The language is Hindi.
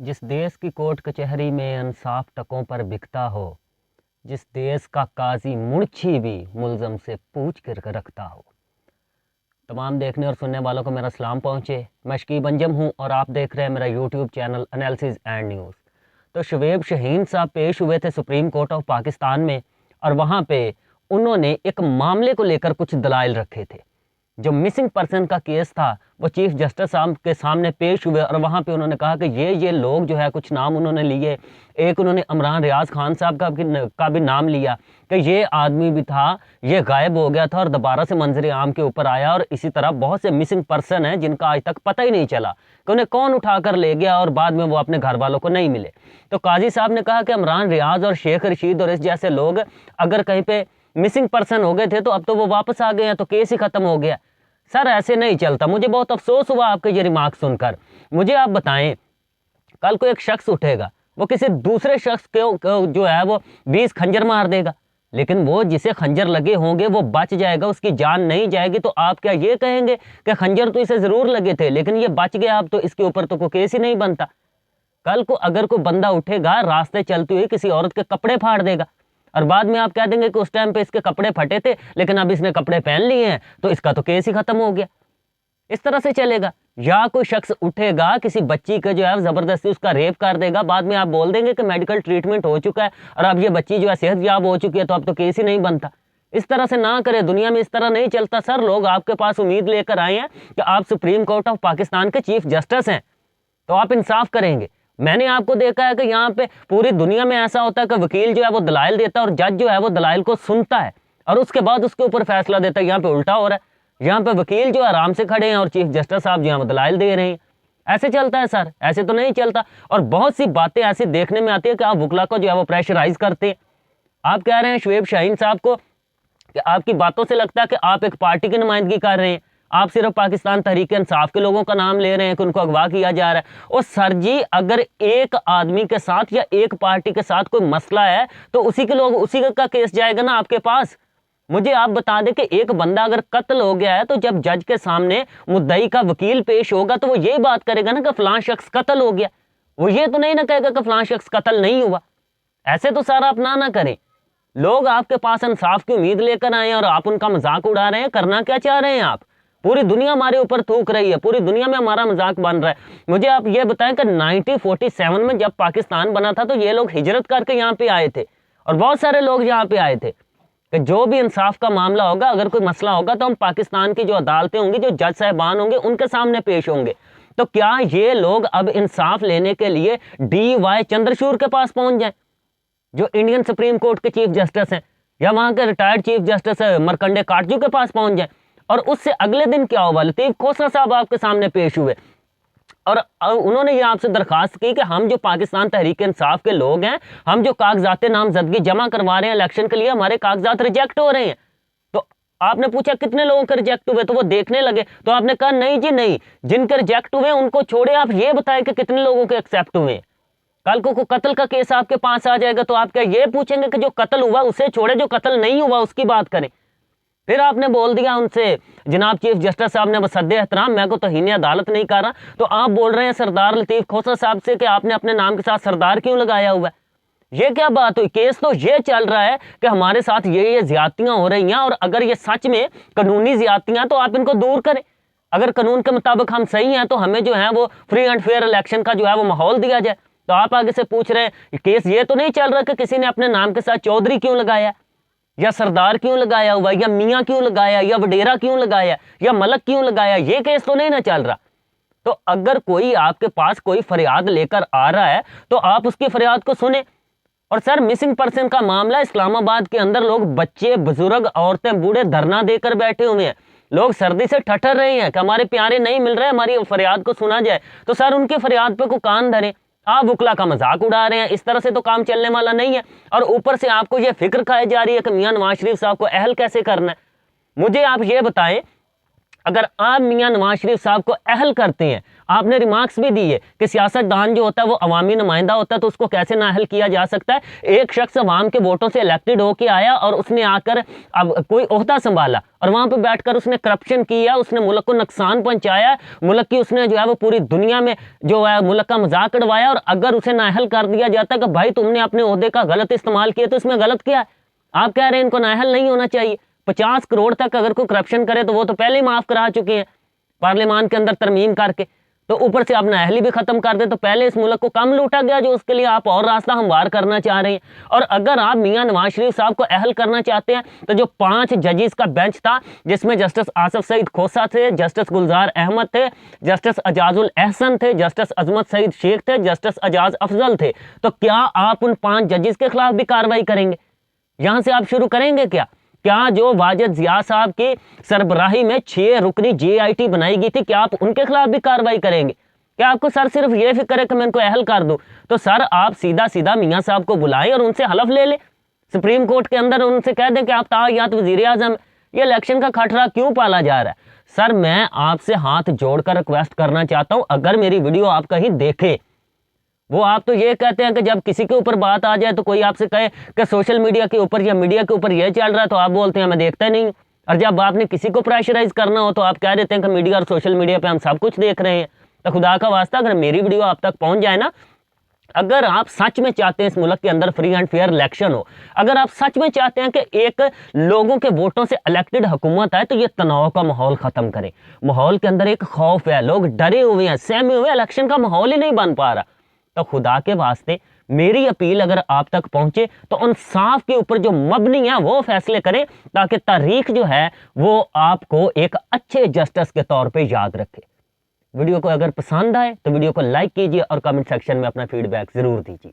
जिस देश की कोर्ट कचहरी में इंसाफ टकों पर बिकता हो, जिस देश का काजी मुंशी भी मुलजम से पूछ कर रखता हो। तमाम देखने और सुनने वालों को मेरा सलाम पहुँचे। मैं शकीब अंजम हूँ और आप देख रहे हैं मेरा YouTube channel analysis and news. तो शुएब शाहीन साहब पेश हुए थे सुप्रीम कोर्ट ऑफ पाकिस्तान में और वहाँ पे उन्होंने एक मामले को लेकर कुछ दलाइल रखे थे। जो मिसिंग पर्सन का केस था वो चीफ जस्टिस साहब के सामने पेश हुए और वहाँ पे उन्होंने कहा कि ये लोग जो है कुछ नाम उन्होंने लिए। एक उन्होंने इमरान रियाज खान साहब का भी नाम लिया कि ये आदमी भी था, ये गायब हो गया था और दोबारा से मंजर आम के ऊपर आया। और इसी तरह बहुत से मिसिंग पर्सन हैं जिनका आज तक पता ही नहीं चला कि उन्हें कौन उठा कर ले गया और बाद में वो अपने घर वालों को नहीं मिले। तो काजी साहब ने कहा कि इमरान रियाज और शेख रशीद और इस जैसे लोग अगर कहीं पे मिसिंग पर्सन हो गए थे तो अब तो वो वापस आ गए हैं, तो केस ही खत्म हो गया। सर ऐसे नहीं चलता। मुझे बहुत अफसोस हुआ आपके ये रिमार्क सुनकर। मुझे आप बताएं, कल को एक शख्स उठेगा, वो किसी दूसरे शख्स को जो है वो 20 खंजर मार देगा, लेकिन वो जिसे खंजर लगे होंगे वो बच जाएगा, उसकी जान नहीं जाएगी। तो आप क्या ये कहेंगे कि खंजर तो इसे जरूर लगे थे लेकिन ये बच गया, अब तो इसके ऊपर तो कोई केस ही नहीं बनता। कल को अगर कोई बंदा उठेगा, रास्ते चलते हुए किसी औरत के कपड़े फाड़ देगा और बाद में आप कह देंगे कि उस टाइम पे इसके कपड़े फटे थे लेकिन अब इसने कपड़े पहन लिए हैं, तो इसका तो केस ही खत्म हो गया। इस तरह से चलेगा? या कोई शख्स उठेगा, किसी बच्ची का जो है जबरदस्ती उसका रेप कर देगा, बाद में आप बोल देंगे कि मेडिकल ट्रीटमेंट हो चुका है और अब ये बच्ची जो है सेहतयाब हो चुकी है, तो अब तो केस ही नहीं बनता। इस तरह से ना करें, दुनिया में इस तरह नहीं चलता। सर लोग आपके पास उम्मीद लेकर आए हैं कि आप सुप्रीम कोर्ट ऑफ पाकिस्तान के चीफ जस्टिस हैं, तो आप इंसाफ करेंगे। मैंने आपको देखा है कि यहाँ पे पूरी दुनिया में ऐसा होता है कि वकील जो है वो दलाइल देता है और जज जो है वो दलाइल को सुनता है और उसके बाद उसके ऊपर फैसला देता है। यहाँ पे उल्टा हो रहा है, यहाँ पे वकील जो आराम से खड़े हैं और चीफ जस्टिस साहब जो है वो दलाइल दे रहे हैं। ऐसे चलता है सर? ऐसे तो नहीं चलता। और बहुत सी बातें ऐसी देखने में आती है कि आप वकला को जो है वो प्रेशराइज करते हैं। आप कह रहे हैं शुएब शाहीन साहब को कि आपकी बातों से लगता है कि आप एक पार्टी की नुमाइंदगी कर रहे हैं, आप सिर्फ पाकिस्तान तहरीक इंसाफ के लोगों का नाम ले रहे हैं कि उनको अगवा किया जा रहा है। और सर जी, अगर एक आदमी के साथ या एक पार्टी के साथ कोई मसला है तो उसी का केस जाएगा ना आपके पास। मुझे आप बता दें कि एक बंदा अगर कत्ल हो गया है तो जब जज के सामने मुद्दई का वकील पेश होगा तो वो ये बात करेगा ना कि फलां शख्स कत्ल हो गया। वो ये तो नहीं ना कहेगा कि फलां शख्स कत्ल नहीं हुआ। ऐसे तो सर आप ना करें। लोग आपके पास इंसाफ की उम्मीद लेकर आए हैं और आप उनका मजाक उड़ा रहे हैं। करना क्या चाह रहे हैं आप? पूरी दुनिया हमारे ऊपर थूक रही है, पूरी दुनिया में हमारा मजाक बन रहा है। मुझे आप ये बताएं कि 1947 में जब पाकिस्तान बना था तो ये लोग हिजरत करके यहाँ पे आए थे और बहुत सारे लोग यहाँ पे आए थे कि जो भी इंसाफ का मामला होगा, अगर कोई मसला होगा तो हम पाकिस्तान की जो अदालतें होंगी, जो जज साहबान होंगे, उनके सामने पेश होंगे। तो क्या ये लोग अब इंसाफ लेने के लिए DY चंद्रचूड़ के पास पहुंच जाए, जो इंडियन सुप्रीम कोर्ट के चीफ जस्टिस हैं, या वहां के retired chief justice Markande Katju के पास पहुंच जाए? और उससे अगले दिन क्या हुआ? लतीफ खोसला साहब आपके सामने पेश हुए और उन्होंने ये आपसे दरखास्त की कि हम जो पाकिस्तान तहरीक इंसाफ के लोग हैं, हम जो कागजात नामजदगी जमा करवा रहे हैं इलेक्शन के लिए, हमारे कागजात रिजेक्ट हो रहे हैं। तो आपने पूछा कितने लोगों के रिजेक्ट हुए, तो वो देखने लगे। तो आपने कहा नहीं जी नहीं, जिनके रिजेक्ट हुए उनको छोड़े, आप ये बताएं कि कितने लोगों के एक्सेप्ट हुए। कल को कत्ल का केस आपके पास आ जाएगा तो आप क्या ये पूछेंगे कि जो कत्ल हुआ उसे छोड़े, जो कत्ल नहीं हुआ उसकी बात करें? फिर आपने बोल दिया उनसे, जनाब चीफ जस्टिस साहब ने बसद्दे एहतराम मैं को तौहीन अदालत नहीं कर रहा, तो आप बोल रहे हैं सरदार लतीफ खोसला साहब से कि आपने अपने नाम के साथ सरदार क्यों लगाया हुआ है? ये क्या बात हुई? केस तो ये चल रहा है कि हमारे साथ ये ज्यादतियां हो रही हैं और अगर ये सच में कानूनी ज्यादतियां तो आप इनको दूर करें। अगर कानून के मुताबिक हम सही हैं तो हमें जो है वो फ्री एंड फेयर इलेक्शन का जो है वो माहौल दिया जाए। तो आप आगे से पूछ रहे हैं, केस ये तो नहीं चल रहा कि किसी ने अपने नाम के साथ चौधरी क्यों लगाया, या सरदार क्यों लगाया हुआ, या मियाँ क्यों लगाया, या वडेरा क्यों लगाया, या मलक क्यों लगाया? ये केस तो नहीं ना चल रहा। तो अगर कोई आपके पास कोई फरियाद लेकर आ रहा है तो आप उसकी फरियाद को सुने। और सर मिसिंग पर्सन का मामला, इस्लामाबाद के अंदर लोग, बच्चे, बुजुर्ग, औरतें, बूढ़े धरना देकर बैठे हुए हैं। लोग सर्दी से ठठर रहे हैं कि हमारे प्यारे नहीं मिल रहे, हमारी फरियाद को सुना जाए। तो सर उनकी फरियाद पे को कान धरें। आप वकला का मजाक उड़ा रहे हैं, इस तरह से तो काम चलने वाला नहीं है। और ऊपर से आपको यह फिक्र खाई जा रही है कि मियां नवाज शरीफ साहब को अहल कैसे करना है। मुझे आप ये बताएं अगर आप मियां नवाज शरीफ साहब को अहल करते हैं, आपने रिमार्क्स भी दिए कि सियासतदान जो होता है वो अवामी नुमाइंदा होता है, तो उसको कैसे नाअहल किया जा सकता है। एक शख्स अवाम के वोटों से इलेक्टेड होके आया और उसने आकर अब कोई ओहदा संभाला और वहां पर बैठकर उसने करप्शन किया, उसने मुल्क को नुकसान पहुंचाया, मुल्क की उसने जो है वो पूरी दुनिया में जो है मुल्क का मजाक उड़वाया, और अगर उसे नाअहल कर दिया जाता कि भाई तुमने अपने ओहदे का गलत इस्तेमाल किया, तो इसमें गलत क्या है? आप कह रहे हैं इनको नाअहल नहीं होना चाहिए। 50 करोड़ तक अगर कोई करप्शन करे तो वो तो पहले ही माफ करा चुके हैं पार्लियामान के अंदर तरमीम करके, तो ऊपर से आप नाअहली भी खत्म कर दे, तो पहले इस मुल्क को कम लूटा गया जो उसके लिए आप और रास्ता हमवार करना चाह रहे हैं। और अगर आप मियां नवाज शरीफ साहब को अहल करना चाहते हैं तो जो 5 जजेस का बेंच था, जिसमें जस्टिस आसिफ सईद खोसा थे, जस्टिस गुलजार अहमद थे, जस्टिस अजाजुल एहसन थे, जस्टिस अजमत सईद शेख थे, जस्टिस अजाज अफजल थे, तो क्या आप उन 5 जजेस के खिलाफ भी कार्रवाई करेंगे? यहां से आप शुरू करेंगे क्या जो वाजिद जिया साहब की सरबराही में 6 रुकनी JIT बनाई गई थी, क्या आप उनके खिलाफ भी कार्रवाई करेंगे? क्या आपको सर सिर्फ ये फिक्र है कि मैं इनको अहल कर दूं? तो सर आप सीधा सीधा मियां साहब को बुलाएं और उनसे हलफ ले ले सुप्रीम कोर्ट के अंदर, उनसे कह दें कि आप तायात वजीर आजम। ये इलेक्शन का खटरा क्यों पाला जा रहा है? सर मैं आपसे हाथ जोड़कर रिक्वेस्ट करना चाहता हूं, अगर मेरी वीडियो आप कहीं देखे, वो आप तो ये कहते हैं कि जब किसी के ऊपर बात आ जाए तो कोई आपसे कहे कि सोशल मीडिया के ऊपर या मीडिया के ऊपर ये चल रहा है, तो आप बोलते हैं मैं देखता नहीं हूं। और जब आपने किसी को प्रेशराइज करना हो तो आप कह देते हैं कि मीडिया और सोशल मीडिया पे हम सब कुछ देख रहे हैं। तो खुदा का वास्ता अगर मेरी वीडियो आप तक पहुंच जाए ना, अगर आप सच में चाहते हैं इस मुल्क के अंदर फ्री एंड फेयर इलेक्शन हो, अगर आप सच में चाहते हैं कि एक लोगों के वोटों से इलेक्टेड हुकूमत आए, तो ये तनाव का माहौल खत्म करें। माहौल के अंदर एक खौफ है, लोग डरे हुए हैं, सहमे हुए, इलेक्शन का माहौल ही नहीं बन पा रहा। तो खुदा के वास्ते मेरी अपील अगर आप तक पहुंचे तो इंसाफ के ऊपर जो मबनी है वो फैसले करें, ताकि तारीख जो है वो आपको एक अच्छे जस्टिस के तौर पे याद रखे। वीडियो को अगर पसंद आए तो वीडियो को लाइक कीजिए और कमेंट सेक्शन में अपना फीडबैक जरूर दीजिए।